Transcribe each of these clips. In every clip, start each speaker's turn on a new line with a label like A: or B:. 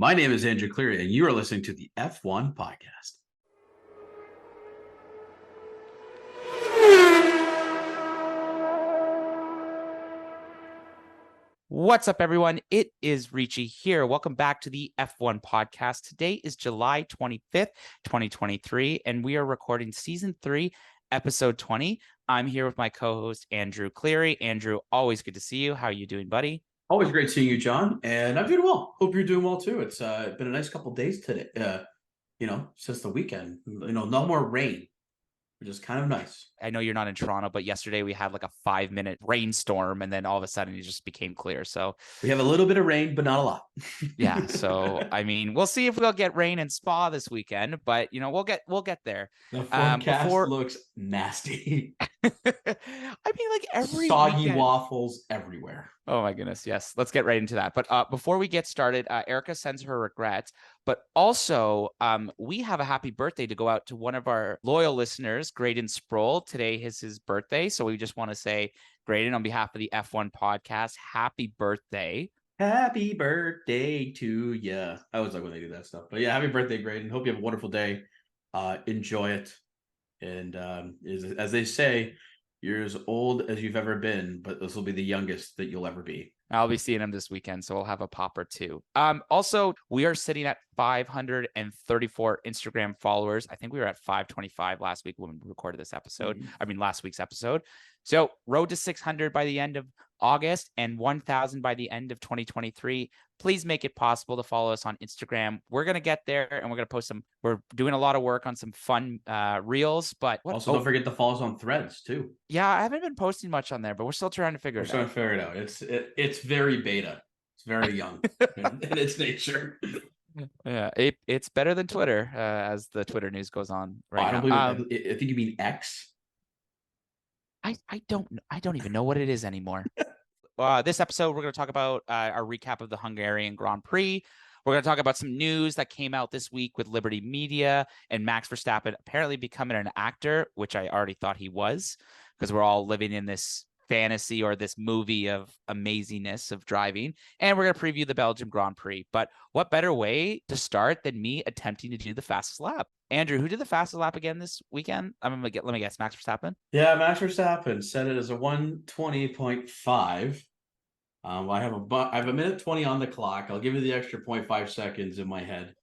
A: My name is Andrew Cleary, and you are listening to the F1 Podcast.
B: What's up, everyone? It is Ricci here. Welcome back to the F1 Podcast. Today is July 25th, 2023, and we are recording Season 3, Episode 20. I'm here with my co-host, Andrew Cleary. Andrew, always good to see you. How are you doing, buddy?
A: Always great seeing you, John, and I'm doing well. Hope you're doing well, too. It's been a nice couple days today, since the weekend. No more rain, which is kind of nice.
B: I know you're not in Toronto, but yesterday we had like a 5-minute rainstorm, and then all of a sudden it just became clear. So
A: we have a little bit of rain, but not a lot.
B: Yeah. So, I mean, we'll see if we'll get rain in Spa this weekend, but we'll get there.
A: The forecast looks nasty.
B: I mean, like every
A: soggy
B: weekend.
A: Waffles everywhere.
B: Oh my goodness. Yes. Let's get right into that. But before we get started, Erica sends her regrets, but also we have a happy birthday to go out to one of our loyal listeners, Graydon Sproul. Today is his birthday. So we just want to say, Graydon, on behalf of the F1 Podcast, happy birthday.
A: Happy birthday to you. I always like when they do that stuff. But yeah, happy birthday, Graydon. Hope you have a wonderful day. Enjoy it. And as they say, you're as old as you've ever been, but this will be the youngest that you'll ever be.
B: I'll be seeing him this weekend, so we'll have a pop or two. Also, we are sitting at 534 Instagram followers. I think we were at 525 last week when we recorded this episode. I mean, last week's episode. So road to 600 by the end of August and 1,000 by the end of 2023. Please make it possible to follow us on Instagram. We're going to get there, and we're going to post we're doing a lot of work on some fun reels, but
A: also don't forget to follow us on Threads too.
B: Yeah, I haven't been posting much on there, but we're still trying to figure it out.
A: We're trying to figure it out. It's very beta. It's very young in its nature.
B: Yeah, it's better than Twitter as the Twitter news goes on right now.
A: I think you mean X.
B: I don't even know what it is anymore. This episode, we're going to talk about our recap of the Hungarian Grand Prix. We're going to talk about some news that came out this week with Liberty Media and Max Verstappen apparently becoming an actor, which I already thought he was, because we're all living in this fantasy or this movie of amazingness of driving. And we're going to preview the Belgium Grand Prix. But what better way to start than me attempting to do the fastest lap? Andrew, who did the fastest lap again this weekend? Let me guess, Max Verstappen?
A: Yeah, Max Verstappen set it as a 1:20.5. I have a minute 20 on the clock. I'll give you the extra 0.5 seconds in my head.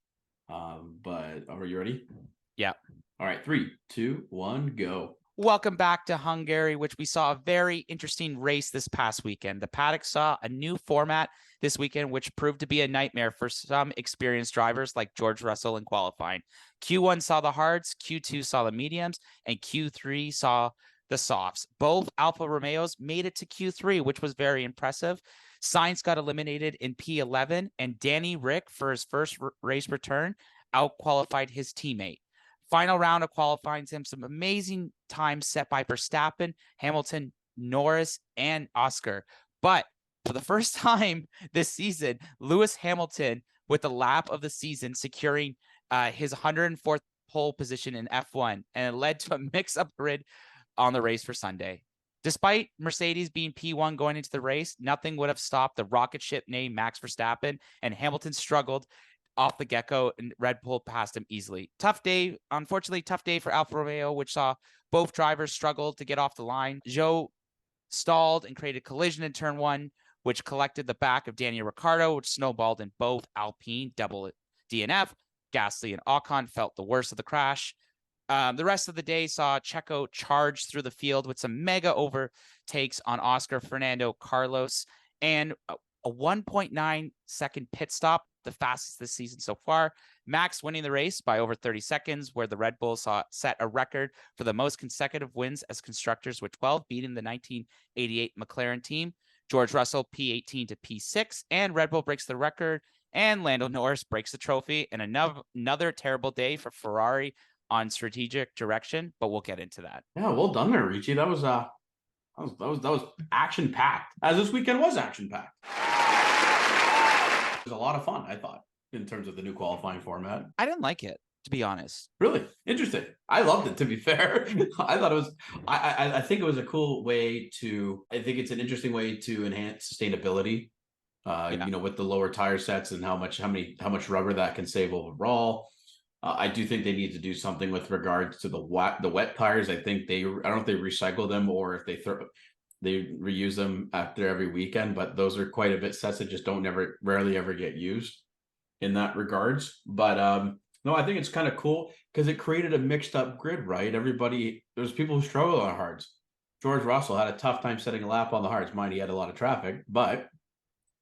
A: But are you ready?
B: Yeah.
A: All right, 3, 2, 1, go.
B: Welcome back to Hungary, which we saw a very interesting race this past weekend. The paddock saw a new format this weekend, which proved to be a nightmare for some experienced drivers like George Russell in qualifying. Q1 saw the hards, Q2 saw the mediums, and Q3 saw the softs. Both Alfa Romeos made it to Q3, which was very impressive. Sainz got eliminated in P11, and Danny Rick, for his first race return, out-qualified his teammate. Final round of qualifying, some amazing times set by Verstappen, Hamilton, Norris, and Oscar. But for the first time this season, Lewis Hamilton, with the lap of the season, securing his 104th pole position in F1, and it led to a mix-up grid on the race for Sunday. Despite Mercedes being P1 going into the race, nothing would have stopped the rocket ship named Max Verstappen, and Hamilton struggled off the get-go, and Red Bull passed him easily. Tough day for Alfa Romeo, which saw both drivers struggle to get off the line. Zhou stalled and created collision in turn 1, which collected the back of Daniel Ricciardo, which snowballed in both Alpine double DNF. Gasly and Ocon felt the worst of the crash. The rest of the day saw Checo charge through the field with some mega overtakes on Oscar, Fernando, Carlos, and a 1.9 second pit stop, the fastest this season so far. Max winning the race by over 30 seconds, where the Red Bull set a record for the most consecutive wins as constructors with 12, beating the 1988 McLaren team. George Russell P18 to P6, and Red Bull breaks the record, and Lando Norris breaks the trophy. And another terrible day for Ferrari on strategic direction, but we'll get into that.
A: Yeah, well done there, Ricci. That was action packed. As this weekend was action packed. It was a lot of fun, I thought, in terms of the new qualifying format.
B: I didn't like it, to be honest.
A: Really interesting. I loved it, to be fair. I thought it was. I think it was a cool way to. I think it's an interesting way to enhance sustainability
B: Yeah.
A: With the lower tire sets and how much rubber that can save overall. I do think they need to do something with regards to the wet tires. I don't know if they recycle them or if they reuse them after every weekend, but those are quite a bit sets that just don't rarely ever get used in that regards. But no, I think it's kind of cool because it created a mixed up grid, right? There's people who struggle on hards. George Russell had a tough time setting a lap on the hards. Mind he had a lot of traffic, but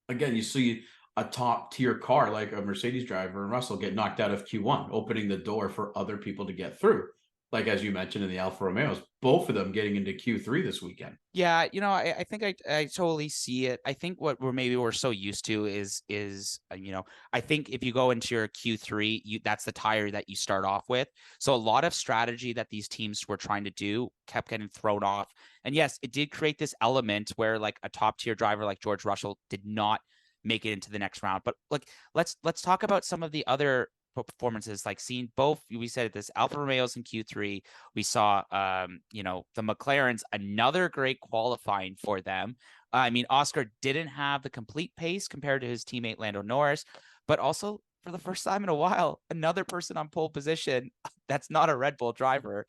A: again, you see a top tier car like a Mercedes driver and Russell get knocked out of Q1, opening the door for other people to get through. Like as you mentioned in the Alfa Romeos, both of them getting into Q3 this weekend.
B: Yeah, I think I totally see it. I think what we're so used to is I think if you go into your Q3, that's the tire that you start off with. So a lot of strategy that these teams were trying to do kept getting thrown off. And yes, it did create this element where like a top tier driver like George Russell did not make it into the next round. But like let's talk about some of the other performances, like seeing both. We said this Alfa Romeos in Q3. We saw the McLarens, another great qualifying for them. I mean, Oscar didn't have the complete pace compared to his teammate Lando Norris, but also for the first time in a while, another person on pole position that's not a Red Bull driver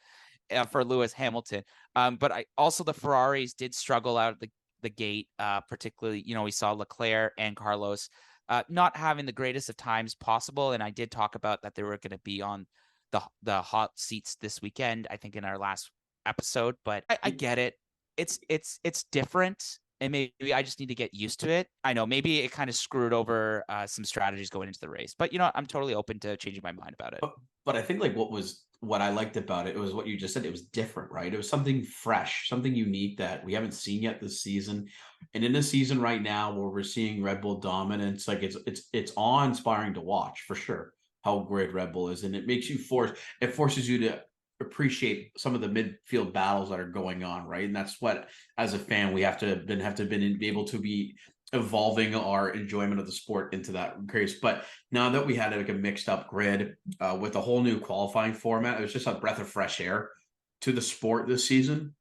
B: for Lewis Hamilton. But the Ferraris did struggle out of the gate, particularly, we saw Leclerc and Carlos not having the greatest of times possible. And I did talk about that they were going to be on the hot seats this weekend, I think in our last episode, but I get it. It's different. And maybe I just need to get used to it. I know maybe it kind of screwed over some strategies going into the race, but I'm totally open to changing my mind about it.
A: But I think like what I liked about it was what you just said. It was different, right? It was something fresh, something unique that we haven't seen yet this season. And in a season right now where we're seeing Red Bull dominance, like it's awe-inspiring to watch for sure how great Red Bull is. And it forces you to appreciate some of the midfield battles that are going on, right? And that's what, as a fan, we have to be able to be evolving our enjoyment of the sport into that case. But now that we had like a mixed up grid with a whole new qualifying format, it was just a breath of fresh air to the sport this season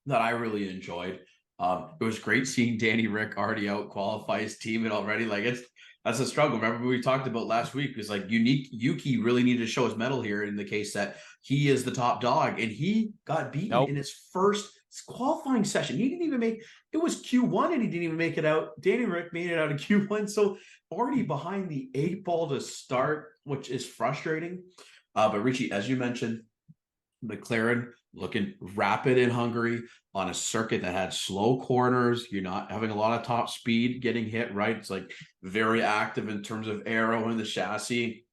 A: that I really enjoyed. It was great seeing Danny Rick already out qualify his team and already that's a struggle. Remember we talked about last week was like Yuki really needed to show his mettle here in the case that he is the top dog and he got beaten in his first qualifying session. He didn't even make it was Q1 and he didn't even make it out. Danny Rick made it out of Q1. So already behind the 8 ball to start, which is frustrating. But Ricci, as you mentioned, McLaren looking rapid in Hungary on a circuit that had slow corners. You're not having a lot of top speed getting hit, right? It's like very active in terms of aero in the chassis.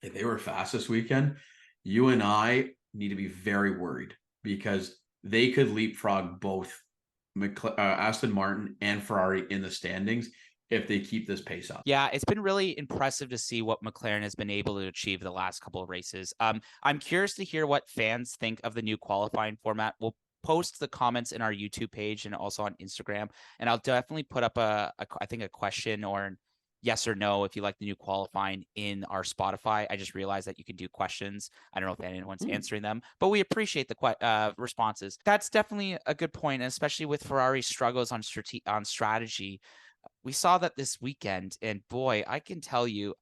A: If they were fast this weekend, you and I need to be very worried because they could leapfrog both Aston Martin and Ferrari in the standings if they keep this pace up.
B: Yeah, it's been really impressive to see what McLaren has been able to achieve the last couple of races. I'm curious to hear what fans think of the new qualifying format. We'll post the comments in our YouTube page and also on Instagram, and I'll definitely put up I think a question or yes or no if you like the new qualifying in our Spotify. I just realized that you can do questions. I don't know if anyone's answering them, but we appreciate the responses. That's definitely a good point, and especially with Ferrari's struggles on strategy. We saw that this weekend, and boy, I can tell you,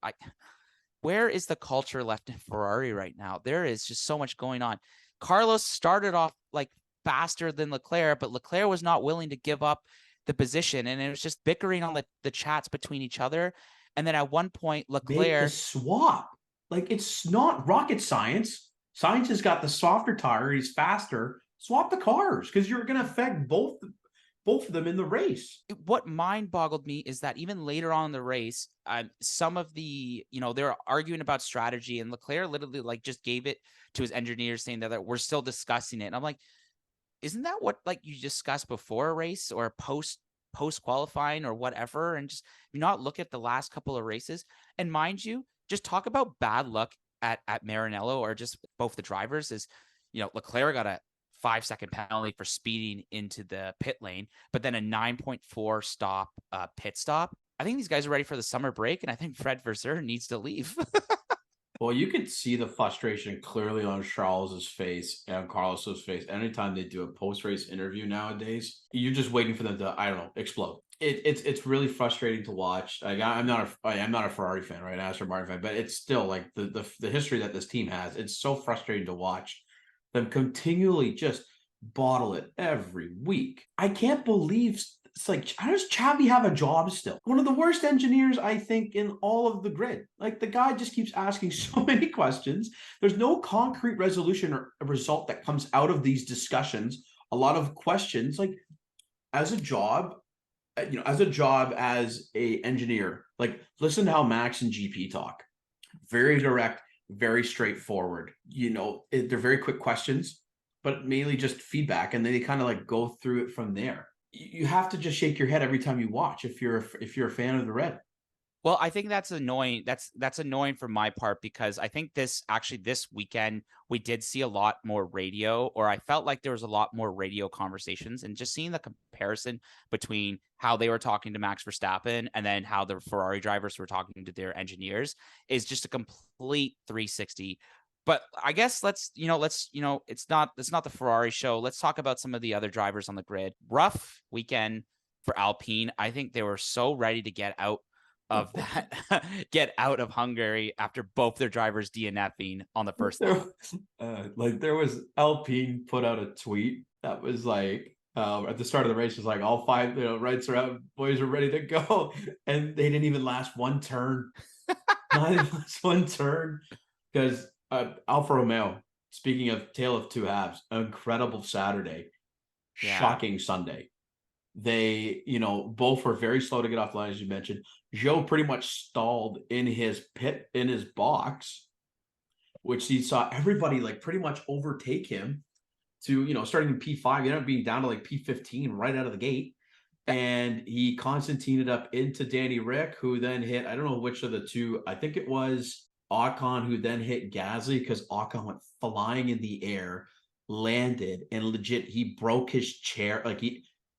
B: where is the culture left in Ferrari right now? There is just so much going on. Carlos started off like faster than Leclerc, but Leclerc was not willing to give up the position, and it was just bickering on the chats between each other. And then at one point, Leclerc
A: make the swap. Like it's not rocket science. Science has got the softer tire. He's faster. Swap the cars because you're going to affect both of them in the race.
B: What mind boggled me is that even later on in the race, some of the, they're arguing about strategy, and Leclerc literally like just gave it to his engineers saying that we're still discussing it. And I'm like, isn't that what like you discussed before a race or post qualifying or whatever? And just not look at the last couple of races. And mind you, just talk about bad luck at Maranello or just both the drivers is, Leclerc got a 5-second penalty for speeding into the pit lane, but then a 9.4 stop pit stop. I think these guys are ready for the summer break, and I think Fred Vasseur needs to leave.
A: Well, you could see the frustration clearly on Charles's face and Carlos's face anytime they do a post-race interview nowadays. You're just waiting for them to, I don't know, explode. It's really frustrating to watch. Like I'm not a Ferrari fan, right? Aston Martin fan, but it's still like the history that this team has. It's so frustrating to watch them continually just bottle it every week. I can't believe it's like, how does Chavi have a job still? One of the worst engineers, I think, in all of the grid. Like, the guy just keeps asking so many questions. There's no concrete resolution or a result that comes out of these discussions. A lot of questions, like, as a job, as a engineer, like, listen to how Max and GP talk. Very direct, very straightforward. They're very quick questions, but mainly just feedback, and then they kind of like go through it from there. You have to just shake your head every time you watch if you're a fan of the red.
B: Well, I think that's annoying. That's annoying for my part because I think this weekend we did see a lot more radio, or I felt like there was a lot more radio conversations, and just seeing the comparison between how they were talking to Max Verstappen and then how the Ferrari drivers were talking to their engineers is just a complete 360. But I guess let's it's not the Ferrari show. Let's talk about some of the other drivers on the grid. Rough weekend for Alpine. I think they were so ready to get out of that, get out of Hungary after both their drivers DNFing on the first lap.
A: There was Alpine put out a tweet that was like, at the start of the race, was like, all five rights are out, boys are ready to go, and they didn't even last one turn. Not even last one turn, because Alfa Romeo, speaking of tale of two halves, incredible Saturday, shocking Sunday. They, both were very slow to get off the line, as you mentioned. Joe pretty much stalled in his pit, in his box, which he saw everybody like pretty much overtake him to, starting in P5, he ended up being down to like P15 right out of the gate. And he concertinaed up into Danny Rick, who then hit, I don't know which of the two, I think it was Ocon who then hit Gasly, because Ocon went flying in the air, landed, and legit, he broke his chair. Like,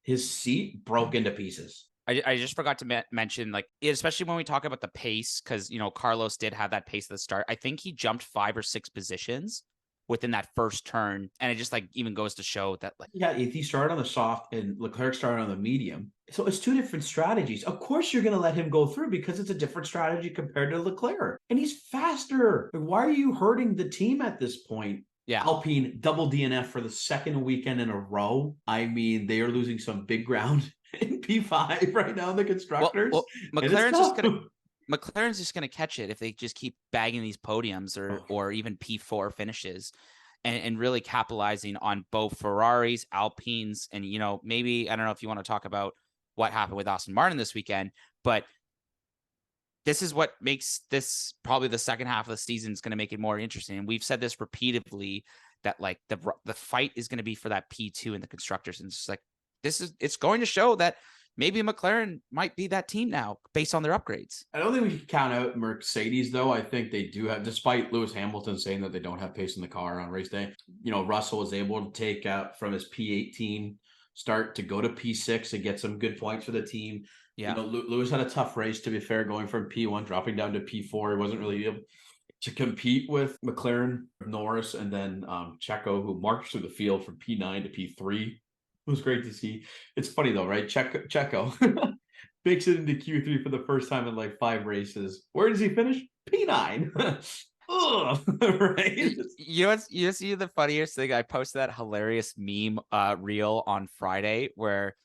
A: his seat broke into pieces.
B: I just forgot to mention, like, especially when we talk about the pace, because, Carlos did have that pace at the start. I think he jumped 5 or 6 positions within that first turn. And it just like even goes to show that, like,
A: yeah, if he started on the soft and Leclerc started on the medium. So it's two different strategies. Of course, you're going to let him go through because it's a different strategy compared to Leclerc. And he's faster. Like, why are you hurting the team at this point?
B: Yeah.
A: Alpine double DNF for the second weekend in a row. I mean, they are losing some big ground in P5 right now in the constructors.
B: Well, McLaren's just gonna catch it if they just keep bagging these podiums or even P4 finishes, and really capitalizing on both Ferraris, Alpines, and maybe, I don't know if you want to talk about what happened with Aston Martin this weekend, but this is what makes this probably the second half of the season is going to make it more interesting. And we've said this repeatedly, that like the fight is going to be for that P2 in the constructors. And it's just like, it's going to show that maybe McLaren might be that team now based on their upgrades.
A: I don't think we can count out Mercedes, though. I think they do have, despite Lewis Hamilton saying that they don't have pace in the car on race day, Russell was able to take out from his P18 start to go to P6 and get some good points for the team. Yeah, Lewis had a tough race, to be fair, going from P1 dropping down to P4. He wasn't really able to compete with McLaren, Norris, and then Checo, who marched through the field from P9 to P3. It was great to see. It's funny though, right? Checo makes it into Q3 for the first time in like 5 races. Where does he finish? P9. Ugh, right?
B: You see the funniest thing? I posted that hilarious meme reel on Friday where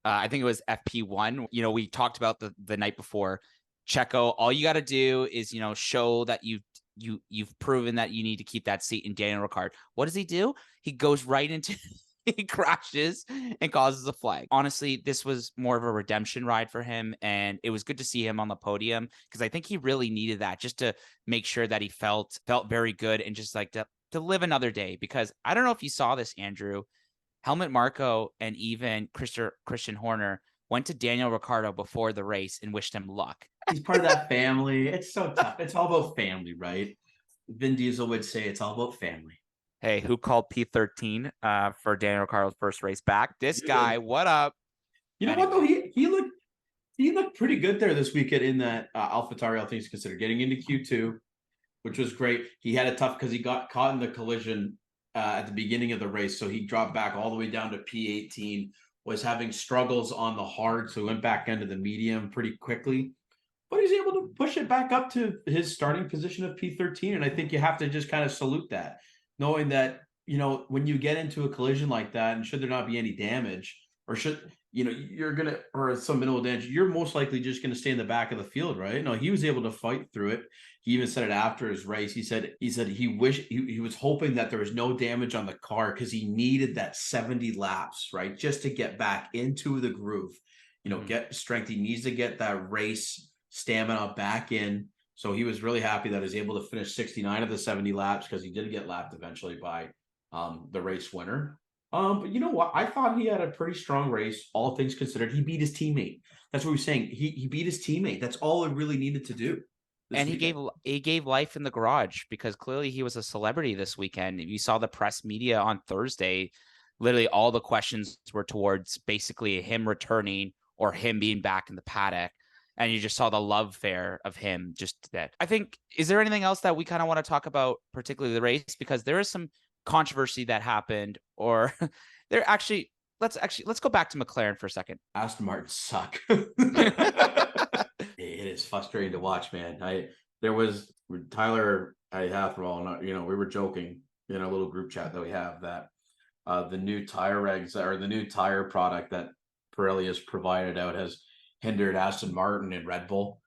B: I think it was FP1. We talked about the night before. Checo, all you got to do is, show that you've proven that you need to keep that seat in Daniel Ricciardo. What does he do? He goes right into he crashes and causes a flag. Honestly, this was more of a redemption ride for him, and it was good to see him on the podium because I think he really needed that just to make sure that he felt very good and just like to live another day. Because I don't know if you saw this, Andrew. Helmut Marko and even Christian Horner went to Daniel Ricciardo before the race and wished him luck.
A: He's part of that family. It's so tough. It's all about family, right? Vin Diesel would say it's all about family.
B: Hey, who called P13 for Daniel Ricciardo's first race back? This guy, what up?
A: You know what, though? He looked pretty good there this weekend in that AlphaTauri, all things considered, getting into Q2. which was great. He had it tough because he got caught in the collision at the beginning of the race, so he dropped back all the way down to P18. Was having struggles on the hard, so he went back into the medium pretty quickly. But he's able to push it back up to his starting position of P13, and I think you have to just kind of salute that, knowing that when you get into a collision like that, and should there not be any damage, or should you're gonna or some minimal damage, you're most likely just gonna stay in the back of the field, right? No, he was able to fight through it. He even said it after his race. He said he wished he was hoping that there was no damage on the car because he needed that 70 laps, right, just to get back into the groove. Get strength. He needs to get that race stamina back in. So he was really happy that he was able to finish 69 of the 70 laps because he did get lapped eventually by the race winner. But you know what? I thought he had a pretty strong race, all things considered. He beat his teammate. That's what we're saying. He beat his teammate. That's all he really needed to do.
B: And he gave life in the garage because clearly he was a celebrity this weekend. You saw the press media on Thursday. Literally all the questions were towards basically him returning or him being back in the paddock. And you just saw the love affair of him just that. I think, is there anything else that we kind of want to talk about, particularly the race? Because there is some controversy that happened, or let's go back to McLaren for a second.
A: Aston Martin suck. It is frustrating to watch, man. Tyler, we were joking in a little group chat that we have that the new tire regs or the new tire product that Pirelli has provided out has hindered Aston Martin and Red Bull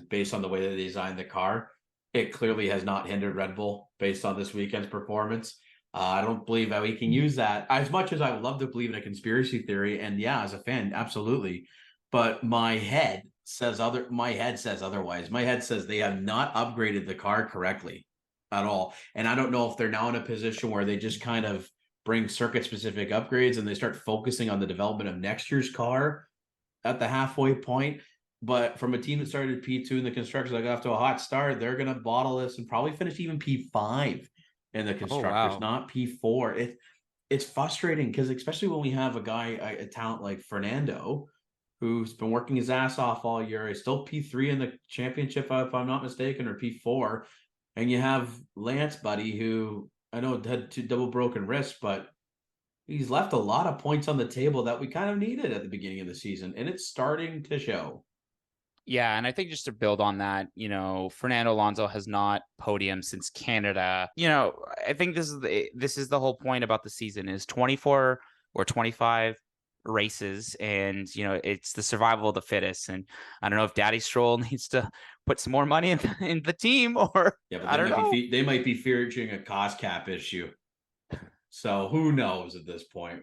A: based on the way they designed the car. It clearly has not hindered Red Bull based on this weekend's performance. I don't believe that we can use that, as much as I would love to believe in a conspiracy theory. And yeah, as a fan, absolutely. But my head says otherwise. My head says they have not upgraded the car correctly at all. And I don't know if they're now in a position where they just kind of bring circuit specific upgrades and they start focusing on the development of next year's car at the halfway point. But from a team that started P2 in the constructors, that got off to a hot start, they're going to bottle this and probably finish even P5 in the constructors, not P4. It's frustrating because especially when we have a talent like Fernando, who's been working his ass off all year. He's still P3 in the championship, if I'm not mistaken, or P4. And you have Lance, buddy, who I know had 2 double broken wrists, but he's left a lot of points on the table that we kind of needed at the beginning of the season, and it's starting to show.
B: Yeah, and I think just to build on that, Fernando Alonso has not podiumed since Canada. I think this is the whole point about the season is 24 or 25 races, and it's the survival of the fittest. And I don't know if Daddy Stroll needs to put some more money in the team, or
A: yeah, but I don't know. They might be fearing a cost cap issue. So who knows at this point?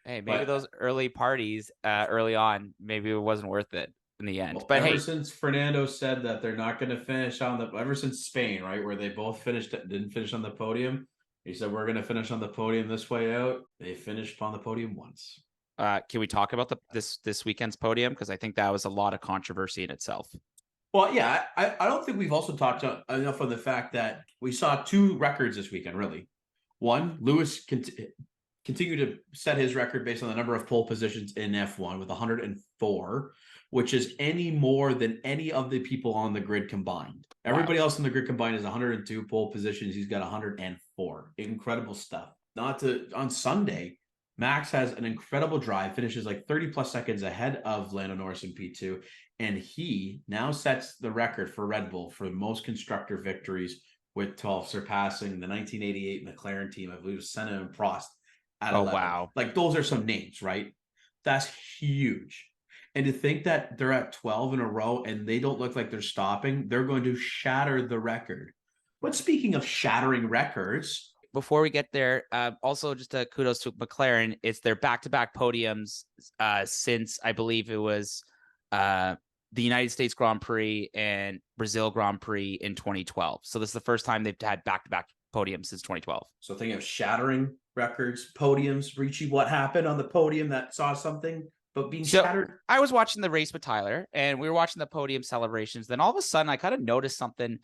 B: Hey, maybe those early parties early on, maybe it wasn't worth it in the end.
A: Well,
B: but
A: ever since Fernando said that they're not going to finish ever since Spain, right, where they both didn't finish on the podium, he said we're going to finish on the podium this way out. They finished on the podium once.
B: Can we talk about this weekend's podium? Because I think that was a lot of controversy in itself.
A: Well, yeah, I don't think we've also talked enough on the fact that we saw 2 records this weekend, really. One, Lewis continued to set his record based on the number of pole positions in F1 with 104, which is any more than any of the people on the grid combined. Everybody else in the grid combined is 102 pole positions. He's got 104. Incredible stuff. On Sunday, Max has an incredible drive, finishes like 30 plus seconds ahead of Lando Norris in P2, and he now sets the record for Red Bull for most constructor victories with 12, surpassing the 1988 McLaren team. I believe Senna and Prost at 11.
B: Wow.
A: Like, those are some names, right? That's huge. And to think that they're at 12 in a row and they don't look like they're stopping, they're going to shatter the record. But speaking of shattering records,
B: before we get there, also just a kudos to McLaren. It's their back-to-back podiums since I believe it was the United States Grand Prix and Brazil Grand Prix in 2012. So this is the first time they've had back-to-back podiums since 2012.
A: So thinking of shattering records, podiums, Ricci, what happened on the podium that saw something but being shattered?
B: I was watching the race with Tyler, and we were watching the podium celebrations. Then all of a sudden, I kind of noticed something.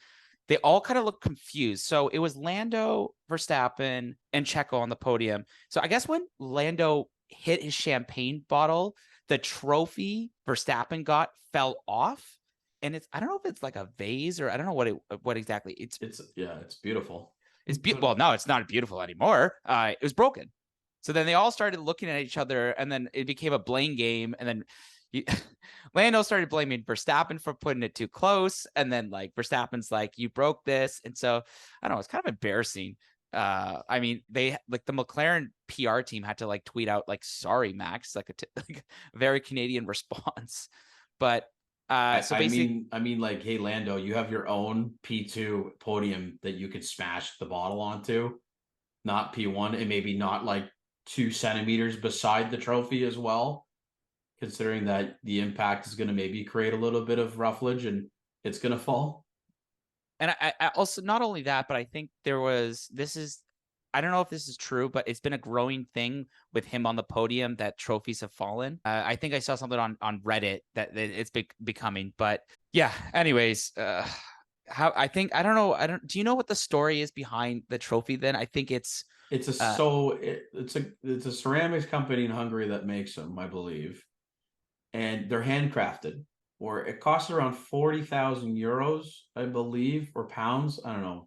B: They all kind of looked confused. So it was Lando, Verstappen, and Checo on the podium. So I guess when Lando hit his champagne bottle, the trophy Verstappen got fell off. and I don't know if it's like a vase or I don't know what exactly
A: It's beautiful.
B: Well, no, it's not beautiful anymore. It was broken. So then they all started looking at each other, and then it became a blame game. And then Lando started blaming Verstappen for putting it too close, and then like Verstappen's like, "You broke this," and so I don't know. It's kind of embarrassing. I mean, they like the McLaren PR team had to like tweet out like, "Sorry, Max," like like a very Canadian response. But so basically,
A: I mean, like, hey, Lando, you have your own P2 podium that you could smash the bottle onto, not P1, and maybe not like 2 centimeters beside the trophy as well, considering that the impact is going to maybe create a little bit of rufflage and it's going to fall.
B: and I also not only that, but I think I don't know if this is true, but it's been a growing thing with him on the podium that trophies have fallen. I think I saw something on Reddit that it's becoming, but yeah. Anyways, I don't know. Do you know what the story is behind the trophy? Then I think it's
A: it's a ceramics company in Hungary that makes them, I believe, and they're handcrafted. Or it costs around 40,000 euros, I believe, or pounds. I don't know.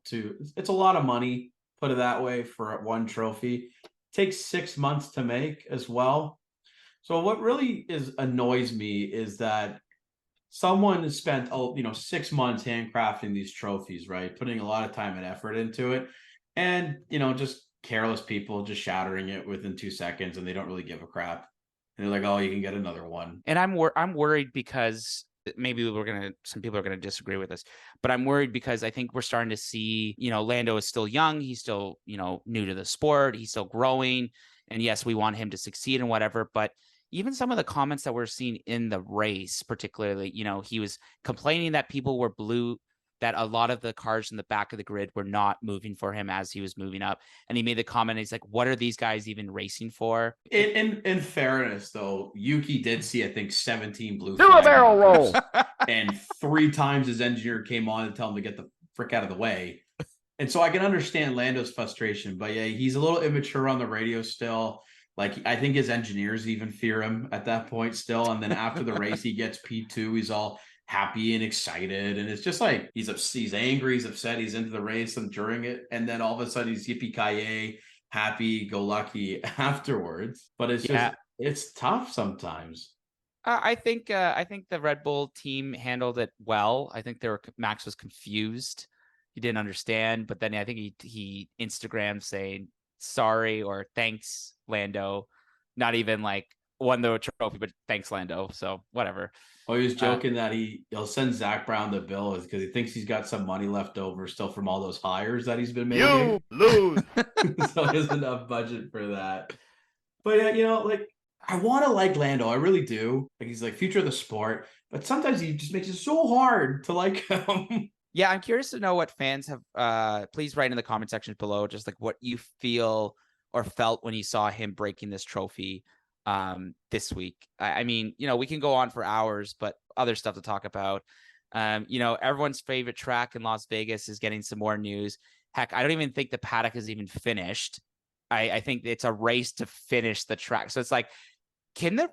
A: It's a lot of money. Put it that way for one trophy. Takes 6 months to make as well. So what really annoys me is that someone has spent 6 months handcrafting these trophies, right? Putting a lot of time and effort into it, and just careless people just shattering it within 2 seconds, and they don't really give a crap. And they're like, "Oh, you can get another one."
B: and I'm worried because maybe some people are gonna disagree with us, but I'm worried because I think we're starting to see, Lando is still young, he's still, new to the sport, he's still growing, and yes, we want him to succeed and whatever, but even some of the comments that we're seeing in the race, particularly, he was complaining that people were that a lot of the cars in the back of the grid were not moving for him as he was moving up. And he made the comment, he's like, what are these guys even racing for?
A: In fairness, though, Yuki did see, I think, 17 blue
C: Do a
A: flag
C: barrel
A: markers,
C: roll.
A: and 3 times his engineer came on to tell him to get the frick out of the way. And so I can understand Lando's frustration, but yeah, he's a little immature on the radio still. Like, I think his engineers even fear him at that point still. And then after the race, he gets P2. He's all happy and excited, and it's just like he's angry, he's upset, he's into the race and during it, and then all of a sudden he's yippee ki happy go lucky afterwards. But it's tough sometimes.
B: I think the Red Bull team handled it well. I think Max was confused. He didn't understand, but then I think he Instagrammed saying sorry or thanks, Lando. Not even like won the trophy, but thanks, Lando. So whatever.
A: Oh, he was joking that he'll send Zach Brown the bill because he thinks he's got some money left over still from all those hires that he's been making.
C: You lose.
A: So there's enough budget for that. But yeah, like, I want to like Lando. I really do. Like, he's like future of the sport, but sometimes he just makes it so hard to like him.
B: Yeah, I'm curious to know what fans have. Please write in the comment section below, just like what you feel or felt when you saw him breaking this trophy this week. I mean, we can go on for hours, but other stuff to talk about. Everyone's favorite track in Las Vegas is getting some more news. Heck, I don't even think the paddock is even finished. I think it's a race to finish the track. So it's like, can the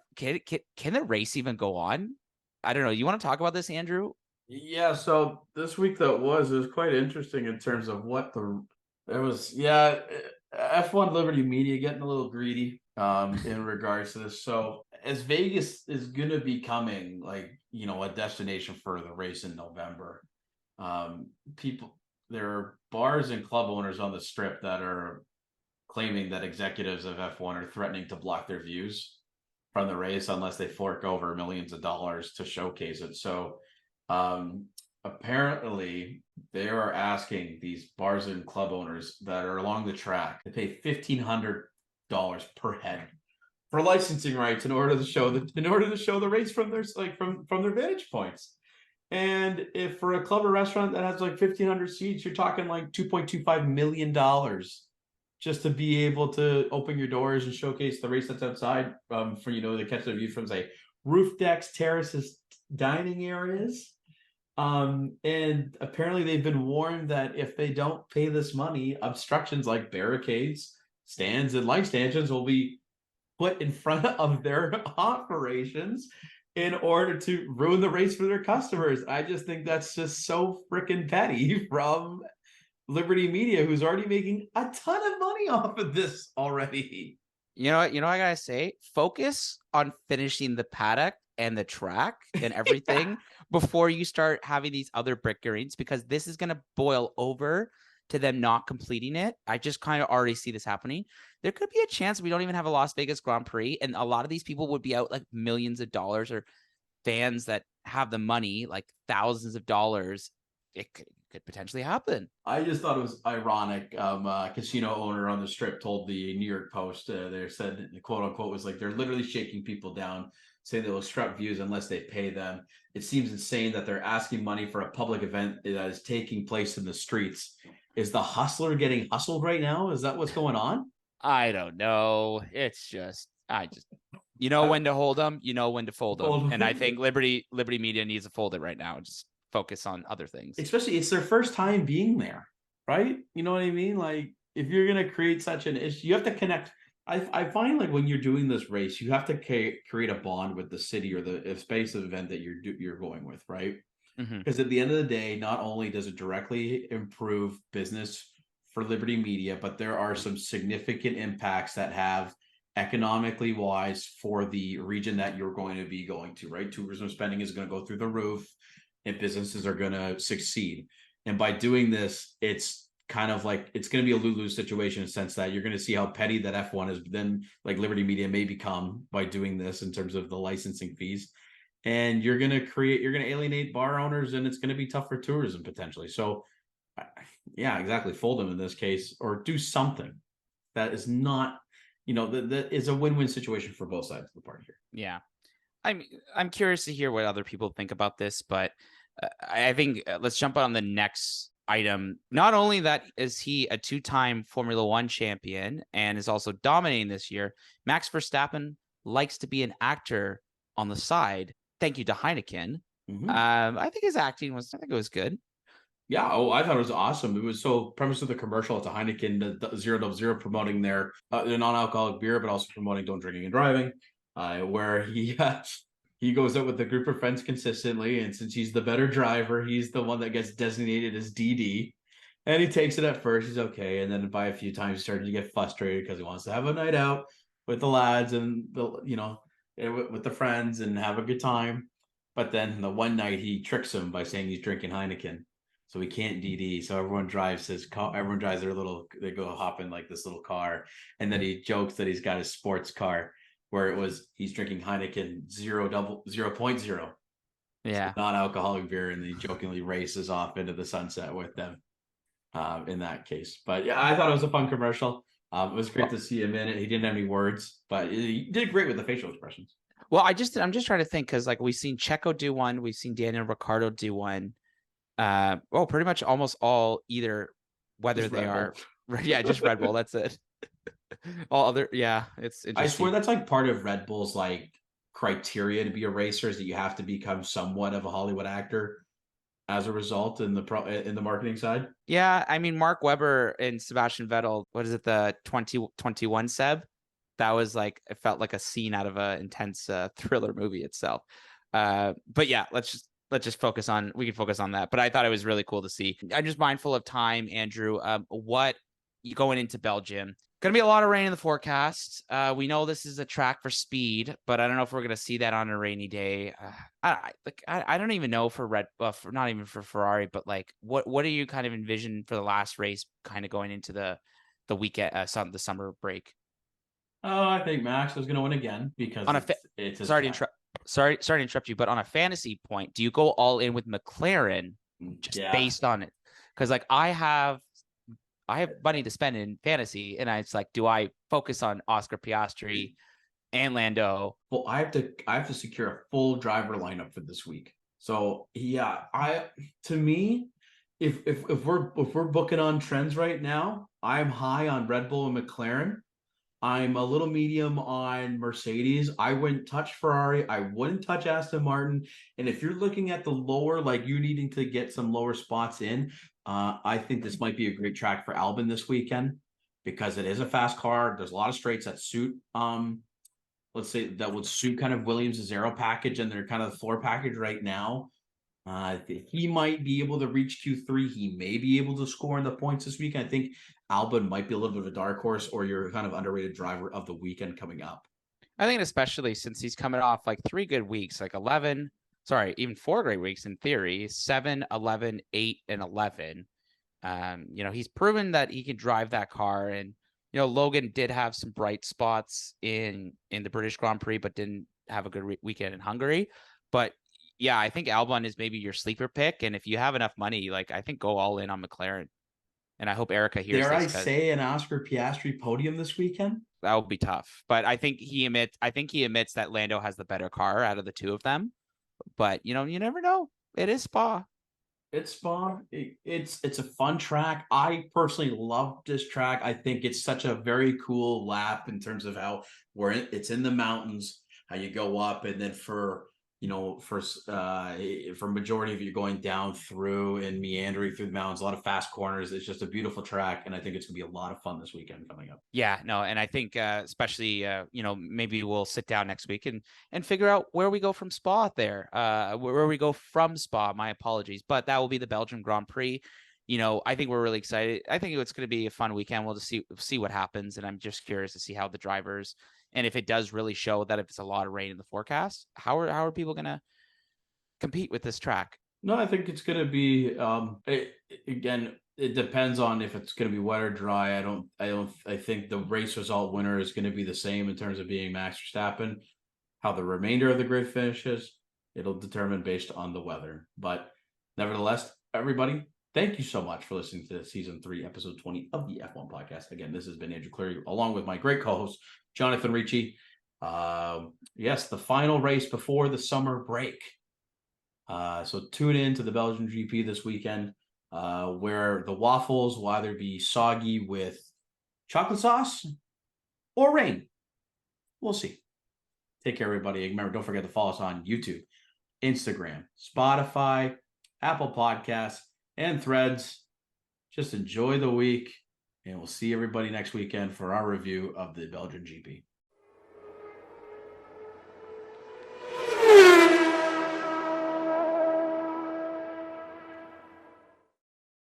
B: race even go on? I don't know. You want to talk about this, Andrew?
A: Yeah, so this week it was quite interesting in terms of F1 Liberty Media getting a little greedy in regards to this. So as Vegas is gonna be becoming like, a destination for the race in November, there are bars and club owners on the strip that are claiming that executives of F1 are threatening to block their views from the race unless they fork over millions of dollars to showcase it. So apparently they are asking these bars and club owners that are along the track to pay $1,500 per head for licensing rights in order to show the race from their from their vantage points. And if for a club or restaurant that has like 1,500 seats, you're talking like $2.25 million just to be able to open your doors and showcase the race that's outside, for to catch the view from, say, roof decks, terraces, dining areas. And apparently they've been warned that if they don't pay this money, obstructions like barricades, stands, and light stanchions will be put in front of their operations. in order to ruin the race for their customers. I just think that's just so freaking petty from Liberty Media, who's already making a ton of money off of this already.
B: You know what? You know what I gotta say? Focus on finishing the paddock and the track and everything before you start having these other bickerings, because this is gonna boil over to them not completing it. I just kind of already see this happening. There could be a chance we don't even have a Las Vegas Grand Prix, and a lot of these people would be out like millions of dollars, or fans that have the money, like thousands of dollars. It could potentially happen.
A: I just thought it was ironic. A casino owner on the strip told the New York Post, they said, quote unquote, was like, they're literally shaking people down, saying they will strut views unless they pay them. It seems insane that they're asking money for a public event that is taking place in the streets. Is the hustler getting hustled right now? Is that what's going on?
B: I don't know. It's just, you know when to hold them, you know when to fold them. And I think Liberty Media needs to fold it right now. Just focus on other things.
A: Especially, it's their first time being there, right? You know what I mean? Like, if you're going to create such an issue, you have to connect. I find like when you're doing this race, you have to create a bond with the city or the space of event that you're going with, right? Because at the end of the day, not only does it directly improve business for Liberty Media, but there are some significant impacts that have economically wise for the region that you're going to be going to, right? Tourism spending is going to go through the roof and businesses are going to succeed. And by doing this, it's kind of like, it's going to be a lose-lose situation in the sense that you're going to see how petty that F1 is then like Liberty Media may become by doing this in terms of the licensing fees. And you're going to alienate bar owners, and it's going to be tough for tourism potentially. So yeah, exactly. Fold them in this case, or do something that is not, that is a win-win situation for both sides of the party here.
B: Yeah. I'm curious to hear what other people think about this, but I think let's jump on the next item. Not only that is he a two-time Formula One champion and is also dominating this year, Max Verstappen likes to be an actor on the side. Thank you to Heineken. I think his acting was good.
A: Yeah. Oh, I thought it was awesome. It was so premise of the commercial. It's a Heineken, the 000 promoting their non-alcoholic beer, but also promoting don't drinking and driving. Where he goes out with a group of friends consistently, and since he's the better driver, he's the one that gets designated as DD. And he takes it at first, he's okay, and then by a few times, he started to get frustrated because he wants to have a night out with the lads and with the friends and have a good time. But then the one night he tricks him by saying he's drinking Heineken, so he can't DD. So everyone drives his car. Everyone drives their they go hop in like this little car, and then he jokes that he's got his sports car, where he's drinking Heineken 0.0.
B: Yeah.
A: So non-alcoholic beer, and he jokingly races off into the sunset with them in that case. But yeah, I thought it was a fun commercial. It was great to see him in it. He didn't have any words, but he did great with the facial expressions.
B: Well, I'm just trying to think, because like we've seen Checo do one, we've seen Daniel Ricciardo do one. Pretty much almost all either whether just they are just Red Bull. That's it. All other, it's interesting.
A: I swear that's like part of Red Bull's like criteria to be a racer is that you have to become somewhat of a Hollywood actor as a result in the marketing side.
B: Yeah, I mean Mark Webber and Sebastian Vettel. What is it? The 2021 Seb? That was like, it felt like a scene out of an intense thriller movie itself. But yeah, let's just focus on that. But I thought it was really cool to see. I'm just mindful of time, Andrew. What you going into Belgium? Going to be a lot of rain in the forecast. We know this is a track for speed, but I don't know if we're going to see that on a rainy day. I don't even know for not even for Ferrari, but like what do you kind of envision for the last race, kind of going into the weekend, the summer break?
A: Oh, I think Max is going to win again because it's
B: sorry to interrupt you, but on a fantasy point, do you go all in with McLaren just based on it? Because like I have money to spend in fantasy, and it's like, do I focus on Oscar Piastri and Lando?
A: Well, I have to secure a full driver lineup for this week. So yeah, to me, if we're booking on trends right now, I'm high on Red Bull and McLaren. I'm a little medium on Mercedes. I wouldn't touch Ferrari. I wouldn't touch Aston Martin. And if you're looking at the lower, like you needing to get some lower spots in, I think this might be a great track for Albon this weekend because it is a fast car. There's a lot of straights that suit let's say that would suit kind of Williams' aero package and their kind of floor package right now. He might be able to reach Q3. He may be able to score in the points this week. I think Albon might be a little bit of a dark horse, or your kind of underrated driver of the weekend coming up.
B: I think especially since he's coming off like 3 good weeks, like 11, sorry, even 4 great weeks in theory, 7, 11, 8, and 11. He's proven that he can drive that car. And, Logan did have some bright spots in the British Grand Prix, but didn't have a good weekend in Hungary. But yeah, I think Albon is maybe your sleeper pick. And if you have enough money, like I think go all in on McLaren. And I hope Erica hears
A: Dare I
B: this.
A: say an Oscar Piastri podium this weekend?
B: That would be tough. But I think he admits that Lando has the better car out of the two of them. But you never know. It is Spa.
A: It's Spa. It's a fun track. I personally love this track. I think it's such a very cool lap in terms of how it's in the mountains, how you go up, and then for majority of you going down through and meandering through the mountains, a lot of fast corners. It's just a beautiful track, and I think it's gonna be a lot of fun this weekend coming up.
B: Yeah, no, and I think especially maybe we'll sit down next week and figure out where we go from Spa there. Where we go from Spa, my apologies, but that will be the Belgium Grand Prix. I think we're really excited. I think it's going to be a fun weekend. We'll just see what happens, and I'm just curious to see how the drivers, and if it does really show that if it's a lot of rain in the forecast, how are people going to compete with this track?
A: No, I think it's going to be again. It depends on if it's going to be wet or dry. I think the race result winner is going to be the same in terms of being Max Verstappen. How the remainder of the grid finishes, it'll determine based on the weather. But nevertheless, everybody, thank you so much for listening to season 3, episode 20 of the F1 podcast. Again, this has been Andrew Cleary, along with my great co-host, Jonathan Ricci. Yes, the final race before the summer break. So tune in to the Belgian GP this weekend, where the waffles will either be soggy with chocolate sauce or rain. We'll see. Take care, everybody. Remember, don't forget to follow us on YouTube, Instagram, Spotify, Apple Podcasts, and Threads. Just enjoy the week, and we'll see everybody next weekend for our review of the Belgian GP.